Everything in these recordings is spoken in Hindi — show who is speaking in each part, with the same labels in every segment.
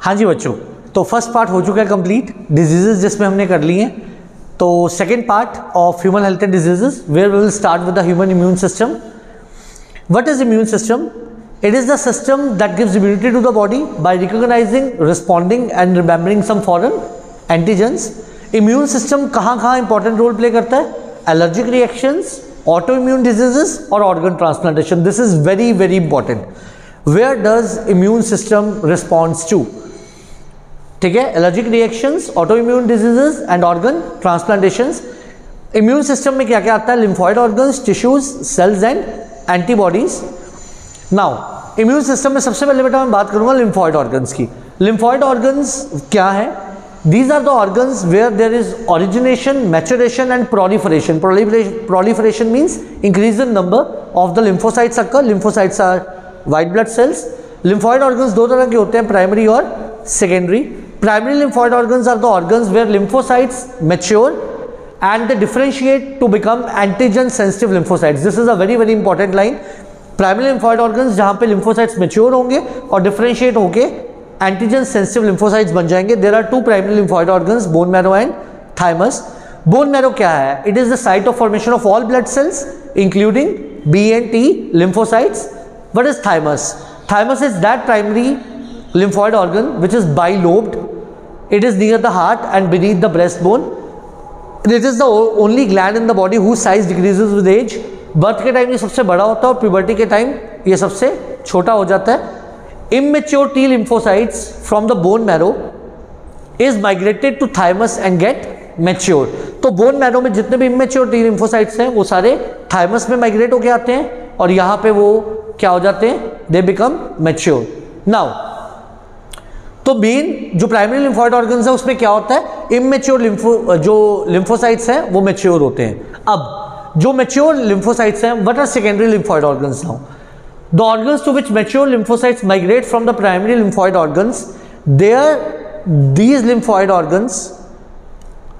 Speaker 1: हाँ जी बच्चों, तो फर्स्ट पार्ट हो चुका है कंप्लीट, डिजीजेस जिसमें हमने कर लिए हैं। तो second part of human health and diseases where we will start with the human immune system. What is immune system? It is the system that gives immunity to the body by recognizing, responding and remembering some foreign antigens. Immune system कहाँ important role play करता है? Allergic reactions, autoimmune diseases और organ transplantation. This is very very important. Where does immune system responds to? ठीक है, allergic reactions, autoimmune diseases and organ transplantations. Immune system में क्या क्या आता है? Lymphoid organs, tissues, cells and antibodies. Now immune system में सबसे पहले बेटा मैं बात करूंगा लिम्फॉइड ऑर्गन्स की। लिम्फॉइड ऑर्गन्स क्या है? These are the organs where there is origination, maturation and proliferation. Proliferation means increase in number of the lymphocytes occur. Lymphocytes are white blood cells. Lymphoid organs दो तरह के होते हैं, प्राइमरी और secondary. Primary lymphoid organs are the organs where lymphocytes mature and they differentiate to become antigen sensitive lymphocytes. This is a very very important line. Primary lymphoid organs जहाँ पे lymphocytes mature होंगे और differentiate होके antigen sensitive lymphocytes बन जाएंगे. There are two primary lymphoid organs, bone marrow and thymus. Bone marrow क्या है? It is the site of formation of all blood cells including B and T lymphocytes. What is thymus? Thymus is that primary lymphoid organ which is bilobed. It is near the heart and beneath the breastbone. It is the only gland in the body whose size decreases with age. Birth के टाइम ये सबसे बड़ा होता है और प्यूबर्टी के टाइम ये सबसे छोटा हो जाता है। Immature T lymphocytes from the bone marrow is migrated to thymus and get mature. तो बोन मैरो में जितने भी immature T lymphocytes हैं वो सारे thymus में माइग्रेट होके आते हैं और यहाँ पे वो क्या हो जाते हैं? They become mature. Now तो मेन जो प्राइमरी लिम्फॉइड ऑर्गन्स है उसमें क्या होता है? इमेच्योर जो लिम्फोसाइट्स हैं वो मैच्योर होते हैं। अब जो मैच्योर लिम्फोसाइट्स हैं, what are secondary lymphoid organs now? The organs to which mature lymphocytes migrate from the primary lymphoid organs, there these lymphoid organs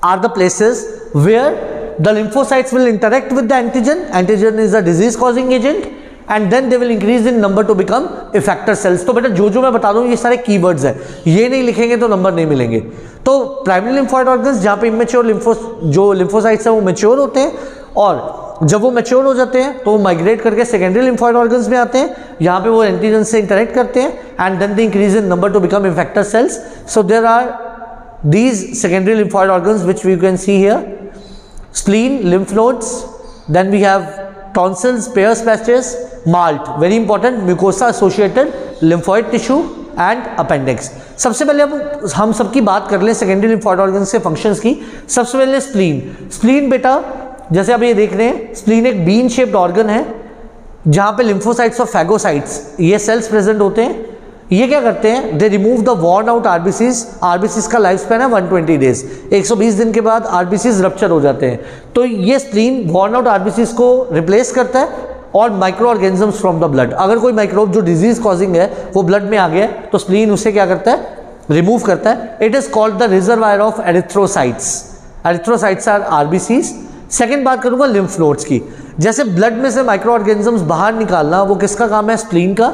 Speaker 1: are the places where the lymphocytes will interact with the antigen. Antigen is a disease causing agent and then they will increase in number to become effector cells. तो बेटा जो मैं बता रहा हूँ ये सारे कीवर्ड्स हैं, ये नहीं लिखेंगे तो नंबर नहीं मिलेंगे। तो प्राइमरी लिम्फॉइड ऑर्गन्स जहाँ पे इमेच्योर जो लिम्फोसाइट्स हैं वो मैच्योर होते हैं और जब वो मैच्योर हो जाते हैं तो वो माइग्रेट करके सेकेंडरी लिम्फॉइड ऑर्गन्स में आते हैं, यहाँ पे वो एंटीजन से इंटरेक्ट करते हैं and then they increase in number to become effector cells. So there are these secondary lymphoid organs which we can see here: spleen, lymph nodes, then we have tonsils, Peyer's patches, malt, very important, mucosa associated lymphoid tissue and appendix. सबसे पहले अब हम सबकी बात कर लें सेकेंडरी लिम्फॉइड ऑर्गन्स के फंक्शंस की. सबसे पहले स्प्लीन. स्प्लीन बेटा जैसे आप ये देख रहे हैं, स्प्लीन एक बीन शेप्ड ऑर्गन है जहाँ पे लिम्फोसाइट्स और फैगोसाइट्स ये सेल्स प्रेजेंट होते हैं. ये क्या करते हैं? They remove the worn out RBCs. RBCs का लाइफ स्पैन है 120 डेज. 120 दिन के बाद आरबीसीज रप्चर हो जाते हैं. तो ये स्प्लीन वॉर्न आउट आरबीसीज को रिप्लेस करता है और micro organisms from the blood. अगर कोई माइक्रोब जो डिजीज कॉजिंग है वो ब्लड में आ गया तो स्प्लीन उसे क्या करता है? रिमूव करता है. It is called the reservoir of erythrocytes. Erythrocytes are RBCs. Second बात करूंगा लिम्फ नोड्स की. जैसे ब्लड में से माइक्रो ऑर्गेनिजम्स बाहर निकालना वो किसका काम है? स्प्लीन का.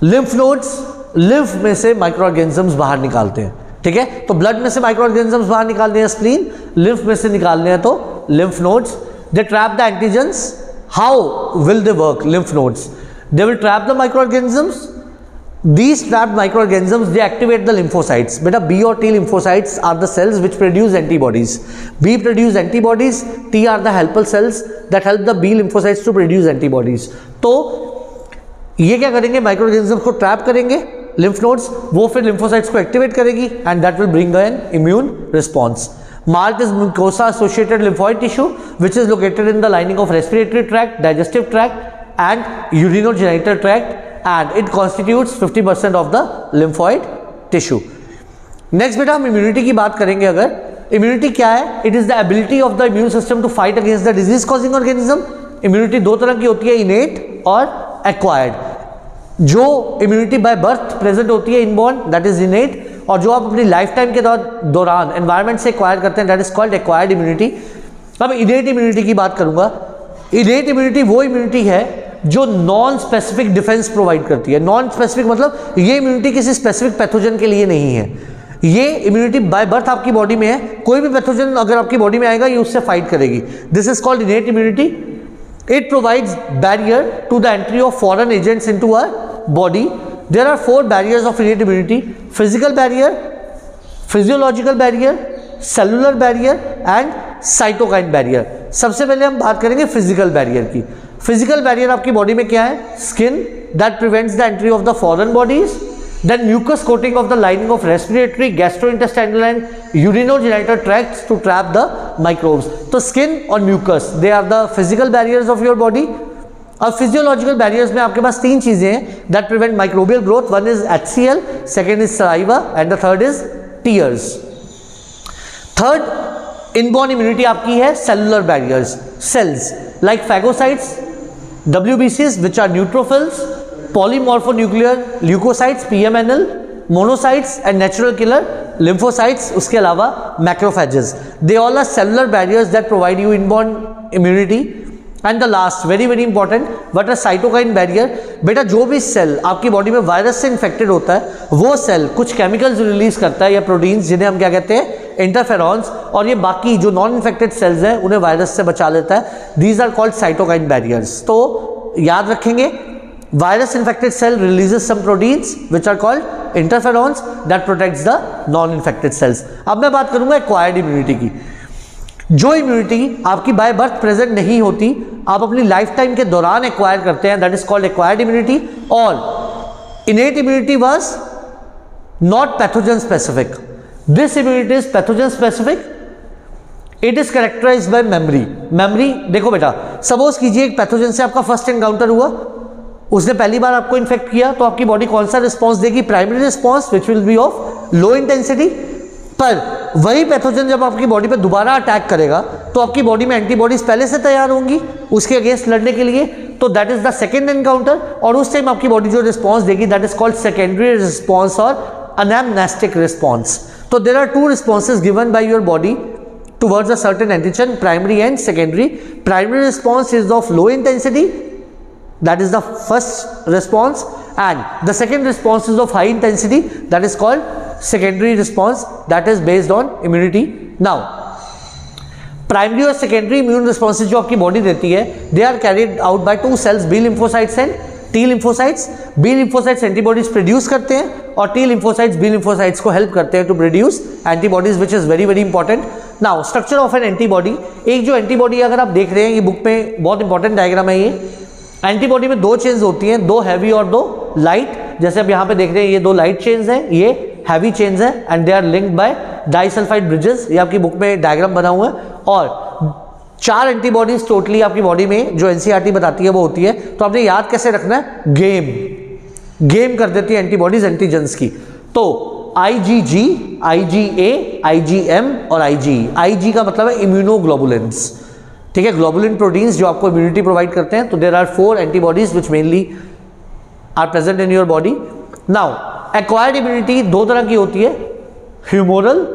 Speaker 1: लिम्फ नोड्स लिम्फ में से माइक्रो ऑर्गेनिजम्स बाहर निकालते हैं. ठीक है, तो ब्लड में से माइक्रो ऑर्गेनिजम्स बाहर निकालने हैं स्प्लीन, लिम्फ में से निकालने हैं तो lymph nodes. They trap the antigens. How will they work? Lymph nodes they will trap the micro organisms. These trapped microorganisms they activate the lymphocytes. Beta B or T lymphocytes are the cells which produce antibodies. B produce antibodies. T are the helper cells that help the B lymphocytes to produce antibodies. तो ये क्या करेंगे? माइक्रोऑर्गेनिजम्स को ट्रैप करेंगे लिम्फ नोड्स, वो फिर लिम्फोसाइट्स को एक्टिवेट करेगी and that will bring an immune response. Malt is mucosa associated lymphoid tissue which is located in the lining of respiratory tract, digestive tract and urinogenital tract and it constitutes 50% of the lymphoid tissue. Next बेटा हम इम्यूनिटी की बात करेंगे. अगर इम्यूनिटी क्या है? It is the ability of the immune system to fight against the disease causing organism. Immunity दो तरह की होती है, इनेट और एक्वायर्ड. जो इम्यूनिटी बाय बर्थ प्रेजेंट होती है इनबॉर्न, दैट इज इनेट, और जो आप अपनी लाइफ टाइम के दौरान एनवायरनमेंट से एक्वायर करते हैं that is called acquired immunity. अब इनेट इम्यूनिटी की बात करूंगा. इनेट इम्यूनिटी वो इम्यूनिटी है जो नॉन स्पेसिफिक डिफेंस प्रोवाइड करती है। नॉन स्पेसिफिक मतलब ये इम्यूनिटी किसी स्पेसिफिक पैथोजन के लिए नहीं है, ये इम्यूनिटी बाय बर्थ आपकी बॉडी में है, कोई भी पैथोजन अगर आपकी बॉडी में आएगा ये उससे फाइट करेगी। This is called innate immunity. It provides barrier to the entry of foreign agents into our body. There are 4 barriers of innate immunity: physical barrier, physiological barrier, cellular barrier and cytokine barrier. सबसे पहले हम बात करेंगे फिजिकल बैरियर की। फिजिकल बैरियर आपकी बॉडी में क्या है? Skin that prevents the entry of the foreign bodies, then mucus coating of the lining of respiratory, gastrointestinal and urinogenital tracts to trap the microbes. तो skin और mucus they are the physical barriers of your body. अब physiological barriers में आपके पास 3 चीजें हैं that prevent microbial growth. One is HCl, second is saliva and the third is tears. Third inborn immunity आपकी है cellular barriers, cells like phagocytes, WBCs which are neutrophils, polymorphonuclear leukocytes PMNL, monocytes and natural killer lymphocytes, उसके अलावा macrophages. They all are cellular barriers that provide you inborn immunity. And the last very very important what are cytokine barrier. बेटा जो भी सेल आपकी बॉडी में वायरस से इन्फेक्टेड होता है वो सेल कुछ केमिकल्स रिलीज करता है या प्रोटीन्स जिन्हें हम क्या कहते हैं? इंटरफेरॉन्स, और ये बाकी जो नॉन इन्फेक्टेड सेल्स हैं उन्हें वायरस से बचा लेता है। These are called cytokine barriers. तो याद रखेंगे, virus infected cell releases some proteins which are called interferons that protects the non infected cells. अब मैं बात करूंगा एक्वायर्ड इम्यूनिटी की। जो इम्यूनिटी आपकी बाय बर्थ प्रेजेंट नहीं होती, आप अपनी लाइफ टाइम के दौरान एक्वायर करते हैं, that is called acquired immunity. और innate immunity was not pathogen specific, this immunity is pathogen specific. It is characterized by memory. Memory देखो बेटा, सपोज कीजिए एक पैथोजन से आपका फर्स्ट एनकाउंटर हुआ, उसने पहली बार आपको इन्फेक्ट किया, तो आपकी बॉडी कौन सा रिस्पॉन्स देगी? Primary response which will be of low intensity. पर वही पैथोजन जब आपकी बॉडी पे दोबारा अटैक करेगा तो आपकी बॉडी में एंटीबॉडीज पहले से तैयार होंगी उसके अगेंस्ट लड़ने के लिए, तो that is the second encounter. और उस टाइम आपकी बॉडी जो रिस्पॉन्स देगी that is called secondary response और अनैमनेस्टिक रिस्पॉन्स। तो there are 2 responses given by your body towards a certain antigen, primary and secondary. Primary response is of low intensity, that is the first response, and the second response is of high intensity, that is called secondary response, that is based on immunity. Now primary और सेकेंडरी इम्यून रिस्पॉन्सेज जो आपकी बॉडी देती है, they are carried out by 2 cells, B lymphocytes and T lymphocytes. B lymphocytes antibodies produce करते हैं और टी लिम्फोसाइट्स बी लिम्फोसाइट्स को हेल्प करते हैं to produce antibodies, which is very very important. Now structure of an antibody, एक जो एंटीबॉडी अगर आप देख रहे हैं, ये बुक में बहुत इंपॉर्टेंट डायग्राम है। ये एंटीबॉडी में 2 चेन्स होती हैं, 2 हैवी और 2 लाइट। जैसे आप यहाँ पे देख रहे हैं, ये 2 लाइट चेन्स हैं, ये हैवी चेन्स है, and they are linked by disulphide bridges. ये आपकी बुक में डायग्राम बना हुआ है। और 4 एंटीबॉडीज टोटली आपकी बॉडी में जो एनसीईआरटी बताती है वो होती है। तो आपने याद कैसे रखना है? गेम कर देती है एंटीबॉडीज एंटीजेंस की। तो IgG, IgA, IgM और IgE। IG का मतलब है इम्यूनोग्लोबुलिन्स, ठीक है, ग्लोबुलिन प्रोटीन्स जो आपको इम्यूनिटी प्रोवाइड करते हैं। तो there are 4 antibodies which mainly are present in your body. Now acquired immunity 2 तरह की होती है, ह्यूमोरल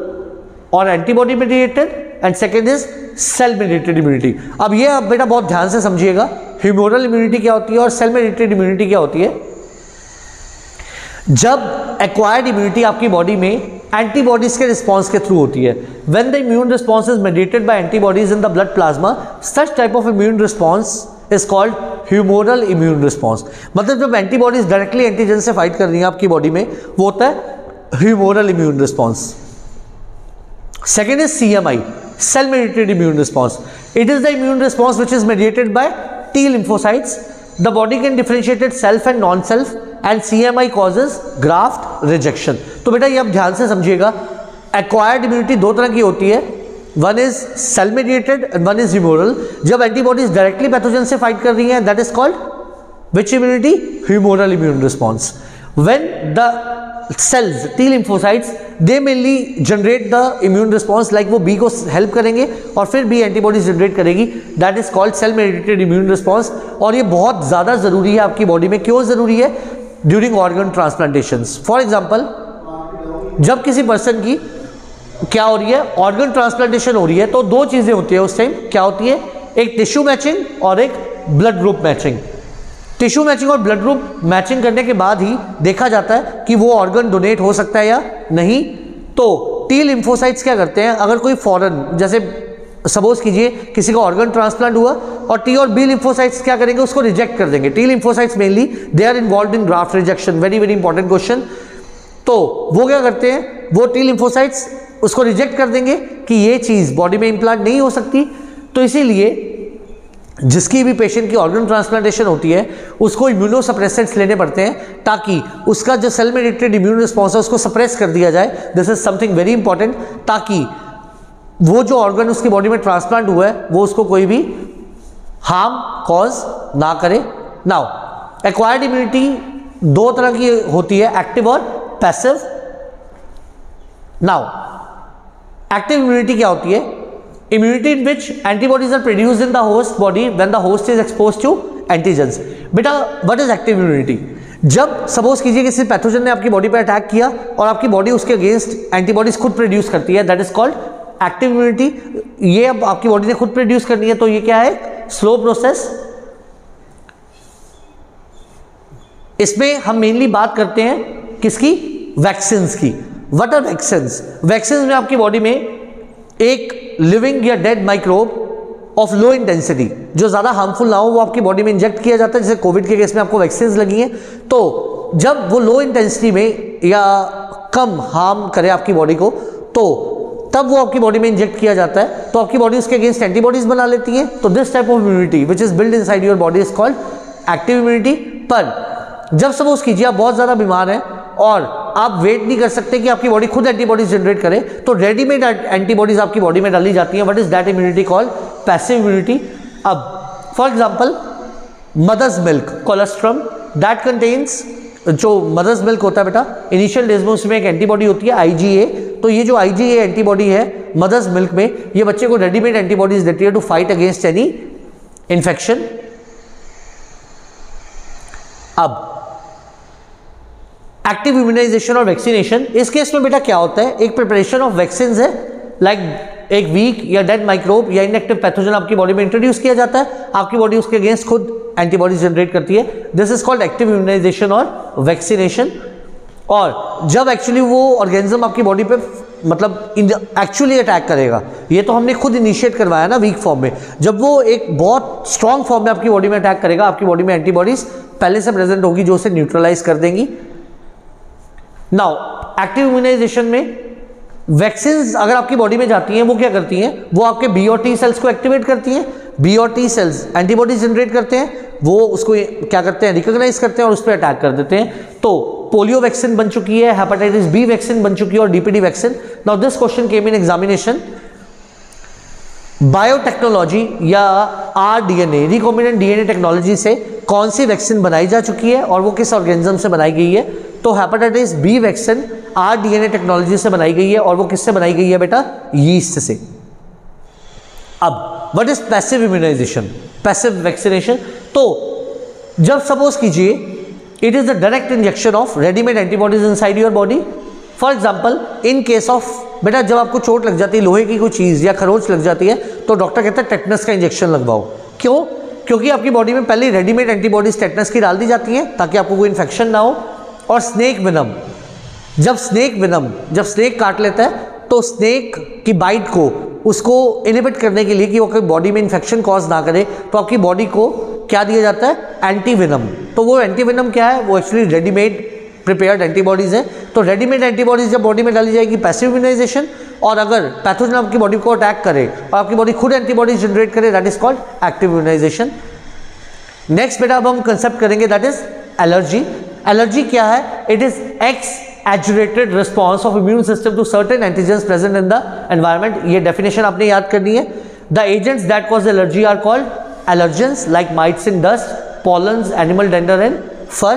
Speaker 1: और antibody mediated, and second is cell mediated immunity. अब ये आप बेटा बहुत ध्यान से समझिएगा, ह्यूमोरल इम्यूनिटी क्या होती है और सेल मेडिएटेड इम्यूनिटी क्या होती है। जब एक्वायर्ड इम्यूनिटी आपकी बॉडी में एंटीबॉडीज के रिस्पॉन्स के थ्रू होती है, when the immune response is mediated by antibodies in the blood plasma, such type of immune response is called humoral immune response. मतलब जब एंटीबॉडीज डायरेक्टली एंटीजन से फाइट कर रही है आपकी बॉडी में, वो होता है humoral immune response. Second is CMI, cell mediated immune response. It is the immune response which is mediated bye T lymphocytes. The body can differentiate it self and non-self, and CMI causes graft rejection. तो बेटा ये आप ध्यान से समझिएगा, एक्वायर्ड इम्यूनिटी 2 तरह की होती है, one is cell mediated and one is humoral. जब एंटीबॉडीज डायरेक्टली पैथोजन से फाइट कर रही हैं, that is called which immunity? Humoral immune response. When the cells T lymphocytes they mainly generate the immune response, like वो बी को हेल्प करेंगे और फिर बी एंटीबॉडीज जनरेट करेगी, that is called cell mediated immune response. और ये बहुत ज़्यादा ज़रूरी है आपकी बॉडी में। क्यों ज़रूरी है? During organ transplantations. For example, जब किसी पर्सन की क्या हो रही है, ऑर्गन ट्रांसप्लांटेशन हो रही है, तो 2 चीज़ें होती है उस टाइम। क्या होती है? एक टिश्यू मैचिंग और एक blood group matching. Tissue matching और ब्लड ग्रुप मैचिंग करने के बाद ही देखा जाता है कि वो ऑर्गन डोनेट हो सकता है या नहीं। तो टी लिम्फोसाइट्स क्या करते हैं, अगर कोई फॉरेन, जैसे सपोज कीजिए किसी का ऑर्गन ट्रांसप्लांट हुआ और टी और बी लिम्फोसाइट्स क्या करेंगे, उसको रिजेक्ट कर देंगे। T lymphocytes mainly they are involved in graft rejection, very very important question. तो वो क्या करते हैं, वो टी लिम्फोसाइट्स उसको रिजेक्ट कर देंगे कि ये चीज़ बॉडी में इम्प्लांट नहीं हो सकती। तो इसीलिए जिसकी भी पेशेंट की ऑर्गन ट्रांसप्लांटेशन होती है उसको इम्यूनोसप्रेसेंट्स लेने पड़ते हैं ताकि उसका जो सेल मेडिएटेड इम्यून रिस्पॉन्स है उसको सप्रेस कर दिया जाए। This is something very important, ताकि वो जो ऑर्गन उसकी बॉडी में ट्रांसप्लांट हुआ है वो उसको कोई भी हार्म कॉज ना करे। नाउ एक्वायर्ड इम्यूनिटी दो तरह की होती है, एक्टिव और पैसिव। नाउ एक्टिव इम्यूनिटी क्या होती है, immunity in which antibodies are produced in the host body when the host is exposed to antigens। बेटा what is active immunity, जब सपोज कीजिए किसी पैथोजन ने आपकी बॉडी पर अटैक किया और आपकी बॉडी उसके अगेंस्ट एंटीबॉडीज खुद प्रोड्यूस करती है, that is called active immunity. ये अब आपकी बॉडी ने खुद प्रोड्यूस करनी है, तो ये क्या है, स्लो प्रोसेस। इसमें हम मेनली बात करते हैं किसकी, वैक्सीन की। व्हाट आर वैक्सीन्स, वैक्सीन में आपकी बॉडी में एक लिविंग या dead microbe of low intensity जो ज़्यादा हार्मफुल ना हो वो आपकी बॉडी में इंजेक्ट किया जाता है। जैसे कोविड के केस में आपको वैक्सीन लगी हैं, तो जब वो लो इंटेंसिटी में या कम हार्म करे आपकी बॉडी को, तो तब वो आपकी बॉडी में इंजेक्ट किया जाता है, तो आपकी बॉडी उसके अगेंस्ट एंटीबॉडीज बना लेती है। तो this type of immunity which is build inside your body is called active immunity. पर जब सपोज कीजिए आप बहुत ज़्यादा बीमार हैं और आप वेट नहीं कर सकते कि आपकी बॉडी खुद एंटीबॉडीज जनरेट करे, तो रेडीमेड एंटीबॉडीज आपकी बॉडी में डाली जाती हैं। What is that immunity called, passive immunity. अब for example mother's milk colostrum, that contains, जो मदर्स मिल्क होता है बेटा इनिशियल डेज में उसमें एक एंटीबॉडी होती है IgA। तो ये जो IgA एंटीबॉडी है मदर्स मिल्क में, ये बच्चे को रेडीमेड एंटीबॉडीज देती है to fight against any infection. अब एक्टिव इम्यूनाइजेशन और वैक्सीनेशन, इस केस में बेटा क्या होता है, एक प्रिपरेशन ऑफ वैक्सीन है, लाइक एक वीक या डेड माइक्रोब या इनएक्टिव पैथोजन आपकी बॉडी में इंट्रोड्यूस किया जाता है, आपकी बॉडी उसके अगेंस्ट खुद एंटीबॉडीज जनरेट करती है। This is called active immunisation और वैक्सीनेशन। और जब एक्चुअली वो ऑर्गेनिज्म आपकी बॉडी पे मतलब एक्चुअली अटैक करेगा, ये तो हमने खुद इनिशिएट करवाया ना वीक फॉर्म में, जब वो एक बहुत स्ट्रॉन्ग फॉर्म में आपकी बॉडी में अटैक करेगा, आपकी बॉडी में एंटीबॉडीज पहले से प्रेजेंट होगी जो उसे न्यूट्रलाइज कर देंगी। नाउ एक्टिव इम्यूनाइजेशन में वैक्सीन्स अगर आपकी बॉडी में जाती हैं वो क्या करती हैं, वो आपके बी और टी सेल्स को एक्टिवेट करती हैं। बी और टी सेल्स एंटीबॉडीज जनरेट करते हैं, वो उसको क्या करते हैं, रिकॉग्नाइज करते हैं और उस पर अटैक कर देते हैं। तो पोलियो वैक्सीन बन चुकी है, हेपेटाइटिस बी वैक्सीन बन चुकी है और DPD vaccine. Now this question came in examination, biotechnology या RDNA रिकॉम्बिनेंट DNA टेक्नोलॉजी से कौन सी वैक्सीन बनाई जा चुकी है और वो किस ऑर्गेनिज्म से बनाई गई है। तो hepatitis B vaccine RDNA technology से बनाई गई है और वो किससे बनाई गई है बेटा, यीस्ट से। अब what is passive immunisation, passive vaccination, तो जब सपोज कीजिए it is the direct injection of readymade antibodies inside your body. For example in case of बेटा जब आपको चोट लग जाती है, लोहे की कोई चीज़ या खरोच लग जाती है, तो डॉक्टर कहता है टेटनस का इंजेक्शन लगवाओ। क्यों, क्योंकि आपकी बॉडी में पहले रेडीमेड एंटीबॉडीज टेटनस की डाल दी जाती हैं ताकि आपको कोई इन्फेक्शन ना हो। और स्नेक विनम, जब स्नेक काट लेता है तो स्नेक की बाइट को उसको इनहिबिट करने के लिए कि वो कोई बॉडी में इन्फेक्शन कॉज ना करे, तो आपकी बॉडी को क्या दिया जाता है, एंटीविनम। तो वो एंटीविनम क्या है, वो एक्चुअली रेडीमेड प्रिपेयर्ड एंटीबॉडीज है। तो रेडीमेड एंटीबॉडीज जब बॉडी में डाली जाएगी, पैसिव इम्यूनाइजेशन। और अगर पैथोजन आपकी बॉडी को अटैक करे और आपकी बॉडी खुद एंटीबॉडीज जनरेट करे, that is called active immunisation. Next बेटा अब हम कंसेप्ट करेंगे दैट इज एलर्जी। एलर्जी क्या है, it is exaggerated response of immune system to certain antigens present in the environment। ये definition आपने याद करनी है। The agents that cause allergy are called allergens like mites in dust, pollens, animal dander and fur।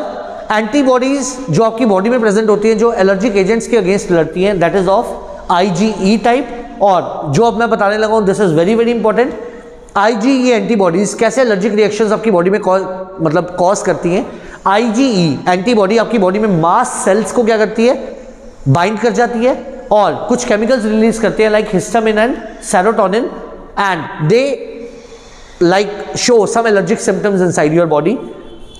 Speaker 1: Antibodies जो आपकी बॉडी में प्रेजेंट होती हैं, जो एलर्जिक एजेंट्स के अगेंस्ट लड़ती हैं, that is of IgE type. और जो अब मैं बताने लगा हूँ, this is very very important. IgE antibodies कैसे एलर्जिक रिएक्शंस आपकी बॉडी में कॉज करती हैं। IgE एंटीबॉडी आपकी बॉडी में मास सेल्स को क्या करती है, बाइंड कर जाती है और कुछ केमिकल्स रिलीज करते हैं like histamine and serotonin, and they like show some allergic symptoms inside your body.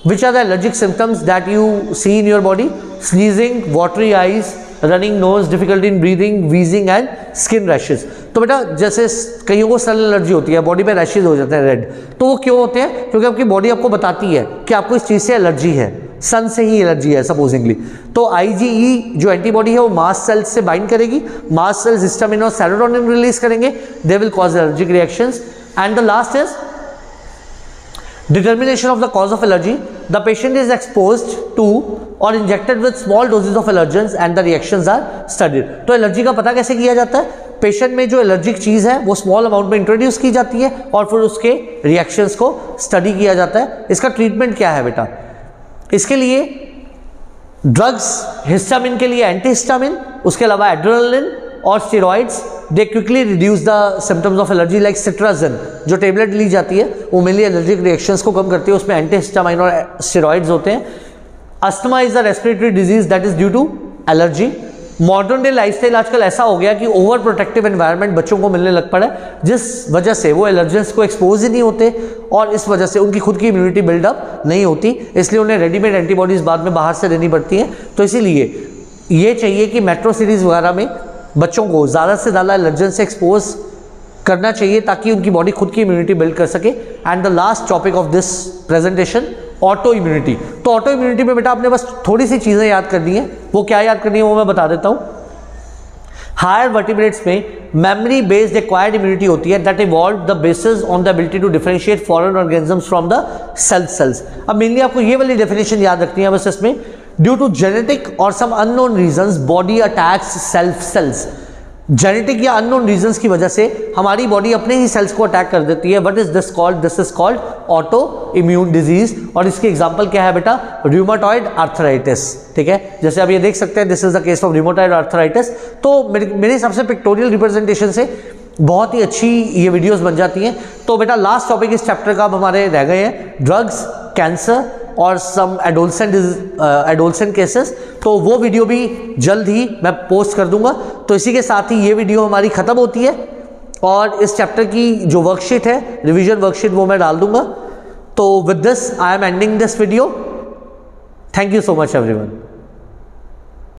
Speaker 1: Which are the allergic symptoms that you see in your body? Sneezing, watery eyes, running nose, difficulty in breathing, wheezing and skin rashes. तो बेटा जैसे कईयों को सन एलर्जी होती है, बॉडी पे रैशेज हो जाते हैं रेड, तो वो क्यों होते हैं? क्योंकि आपकी बॉडी आपको बताती है कि आपको इस चीज़ से एलर्जी है, सन से ही एलर्जी है सपोजिंगली। तो IgE जो एंटीबॉडी है वो मास्ट सेल्स से बाइंड करेगी, मास्ट सेल्स हिस्टामिन और सेरोटोनिन रिलीज करेंगे, they will cause allergic reactions. And the last is determination of the cause of allergy. The patient is exposed to or injected with small doses of allergens and the reactions are studied. तो एलर्जी का पता कैसे किया जाता है? पेशेंट में जो एलर्जिक चीज़ है वो स्मॉल अमाउंट में इंट्रोड्यूस की जाती है और फिर उसके रिएक्शंस को स्टडी किया जाता है। इसका ट्रीटमेंट क्या है बेटा? इसके लिए ड्रग्स, हिस्टामिन के लिए एंटीहिस्टामिन, उसके अलावा एड्रेनालिन और steroids, they quickly reduce the symptoms of allergy like cetirizine जो टेबलेट ली जाती है वो मेनली एलर्जिक रिएक्शंस को कम करती है, उसमें एंटीहिस्टामाइन और स्टेरॉइड्स होते हैं। Asthma is the respiratory disease that is due to allergy. Modern day lifestyle आजकल ऐसा हो गया कि ओवर प्रोटेक्टिव एनवायरनमेंट बच्चों को मिलने लग पड़ा है, जिस वजह से वो एलर्जेंस को एक्सपोज ही नहीं होते और इस वजह से उनकी खुद की इम्यूनिटी बिल्डअप नहीं होती, इसलिए उन्हें रेडीमेड एंटीबॉडीज बाद में बाहर से लेनी पड़ती हैं। तो इसीलिए ये चाहिए कि मेट्रो सिटीज़ वगैरह में बच्चों को ज़्यादा से ज़्यादा एलर्जन से एक्सपोज करना चाहिए ताकि उनकी बॉडी खुद की इम्यूनिटी बिल्ड कर सके। And the last topic of this presentation, auto immunity. तो ऑटो इम्यूनिटी में बेटा आपने बस थोड़ी सी चीज़ें याद करनी है, वो क्या याद करनी है वो मैं बता देता हूँ। हायर वर्टिब्रेट्स में मेमोरी बेस्ड एक्वायर्ड इम्यूनिटी होती है that evolve the basis on the ability to differentiate foreign organisms from the cells. अब मेनली आपको ये वाली डेफिनेशन याद रखनी है बस इसमें, ड्यू टू जेनेटिक और some unknown reasons body attacks self cells. Genetic या अननोन रीजंस की वजह से हमारी बॉडी अपने ही सेल्स को अटैक कर देती है। What is this called? This is called auto immune disease. और इसकी एग्जांपल क्या है बेटा? Rheumatoid arthritis. ठीक है, जैसे आप ये देख सकते हैं, this is the case of rheumatoid arthritis. तो मेरे हिसाब से पिक्टोरियल रिप्रेजेंटेशन से बहुत ही अच्छी ये वीडियोस बन जाती हैं। तो बेटा लास्ट टॉपिक इस चैप्टर का अब हमारे रह गए हैं, ड्रग्स, कैंसर और सम एडोलसेंट केसेस। तो वो वीडियो भी जल्द ही मैं पोस्ट कर दूंगा। तो इसी के साथ ही ये वीडियो हमारी ख़त्म होती है और इस चैप्टर की जो वर्कशीट है, रिवीजन वर्कशीट, वो मैं डाल दूंगा। तो with this I am ending this video. Thank you so much everyone.